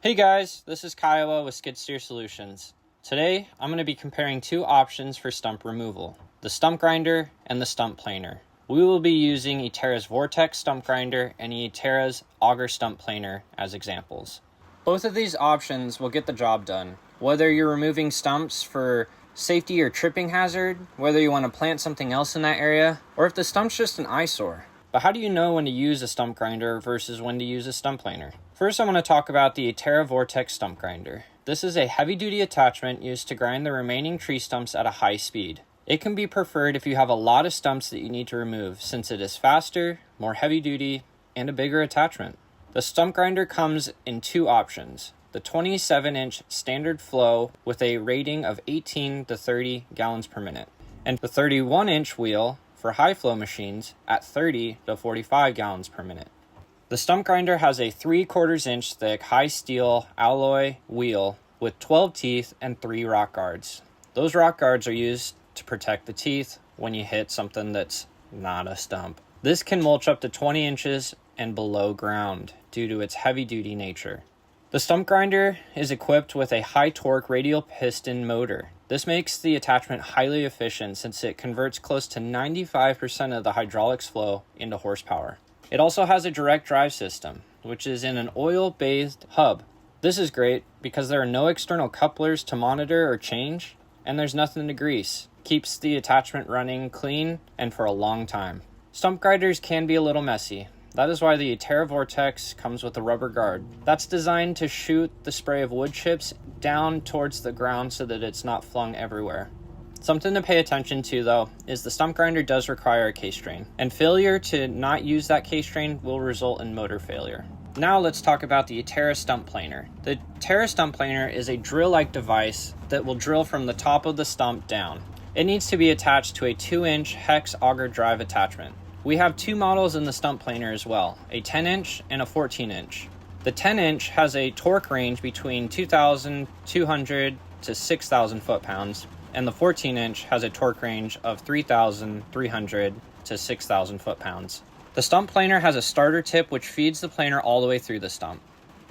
Hey guys, this is Kiowa with Skid Steer Solutions. Today, I'm going to be comparing two options for stump removal, the Stump Grinder and the Stump Planer. We will be using Atera's Vortex Stump Grinder and Atera's Auger Stump Planer as examples. Both of these options will get the job done, whether you're removing stumps for safety or tripping hazard, whether you want to plant something else in that area, or if the stump's just an eyesore. But how do you know when to use a stump grinder versus when to use a stump planer? First, I want to talk about the Atera Vortex Stump Grinder. This is a heavy-duty attachment used to grind the remaining tree stumps at a high speed. It can be preferred if you have a lot of stumps that you need to remove, since it is faster, more heavy-duty, and a bigger attachment. The stump grinder comes in two options: the 27-inch standard flow with a rating of 18 to 30 gallons per minute, and the 31-inch wheel for high flow machines at 30 to 45 gallons per minute. The stump grinder has a 3/4 inch thick high steel alloy wheel with 12 teeth and 3 rock guards. Those rock guards are used to protect the teeth when you hit something that's not a stump. This can mulch up to 20 inches and below ground due to its heavy-duty nature. The stump grinder is equipped with a high-torque radial piston motor. This makes the attachment highly efficient since it converts close to 95% of the hydraulics flow into horsepower. It also has a direct drive system, which is in an oil-bathed hub. This is great because there are no external couplers to monitor or change, and there's nothing to grease. Keeps the attachment running clean and for a long time. Stump grinders can be a little messy. That is why the Atera Vortex comes with a rubber guard. That's designed to shoot the spray of wood chips down towards the ground so that it's not flung everywhere. Something to pay attention to, though, is the stump grinder does require a case drain, and failure to not use that case drain will result in motor failure. Now let's talk about the Atera Stump Planer. The Atera Stump Planer is a drill-like device that will drill from the top of the stump down. It needs to be attached to a 2-inch hex auger drive attachment. We have two models in the Stump Planer as well, a 10-inch and a 14-inch. The 10-inch has a torque range between 2,200 to 6,000 foot-pounds, and the 14-inch has a torque range of 3,300 to 6,000 foot-pounds. The Stump Planer has a starter tip which feeds the planer all the way through the stump.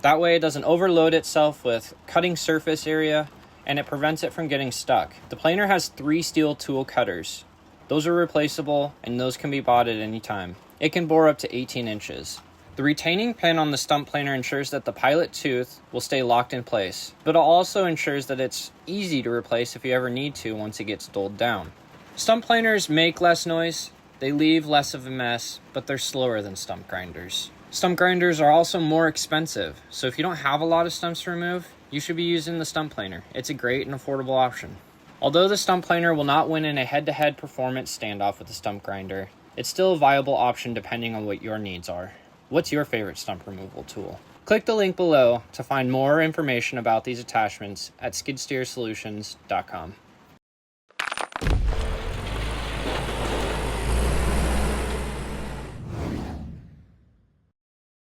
That way it doesn't overload itself with cutting surface area, and it prevents it from getting stuck. The planer has 3 steel tool cutters. Those are replaceable, and those can be bought at any time. It can bore up to 18 inches. The retaining pin on the stump planer ensures that the pilot tooth will stay locked in place, but it also ensures that it's easy to replace if you ever need to once it gets dulled down. Stump planers make less noise, they leave less of a mess, but they're slower than stump grinders. Stump grinders are also more expensive, so if you don't have a lot of stumps to remove, you should be using the stump planer. It's a great and affordable option. Although the stump planer will not win in a head-to-head performance standoff with the stump grinder, it's still a viable option depending on what your needs are. What's your favorite stump removal tool? Click the link below to find more information about these attachments at skidsteersolutions.com.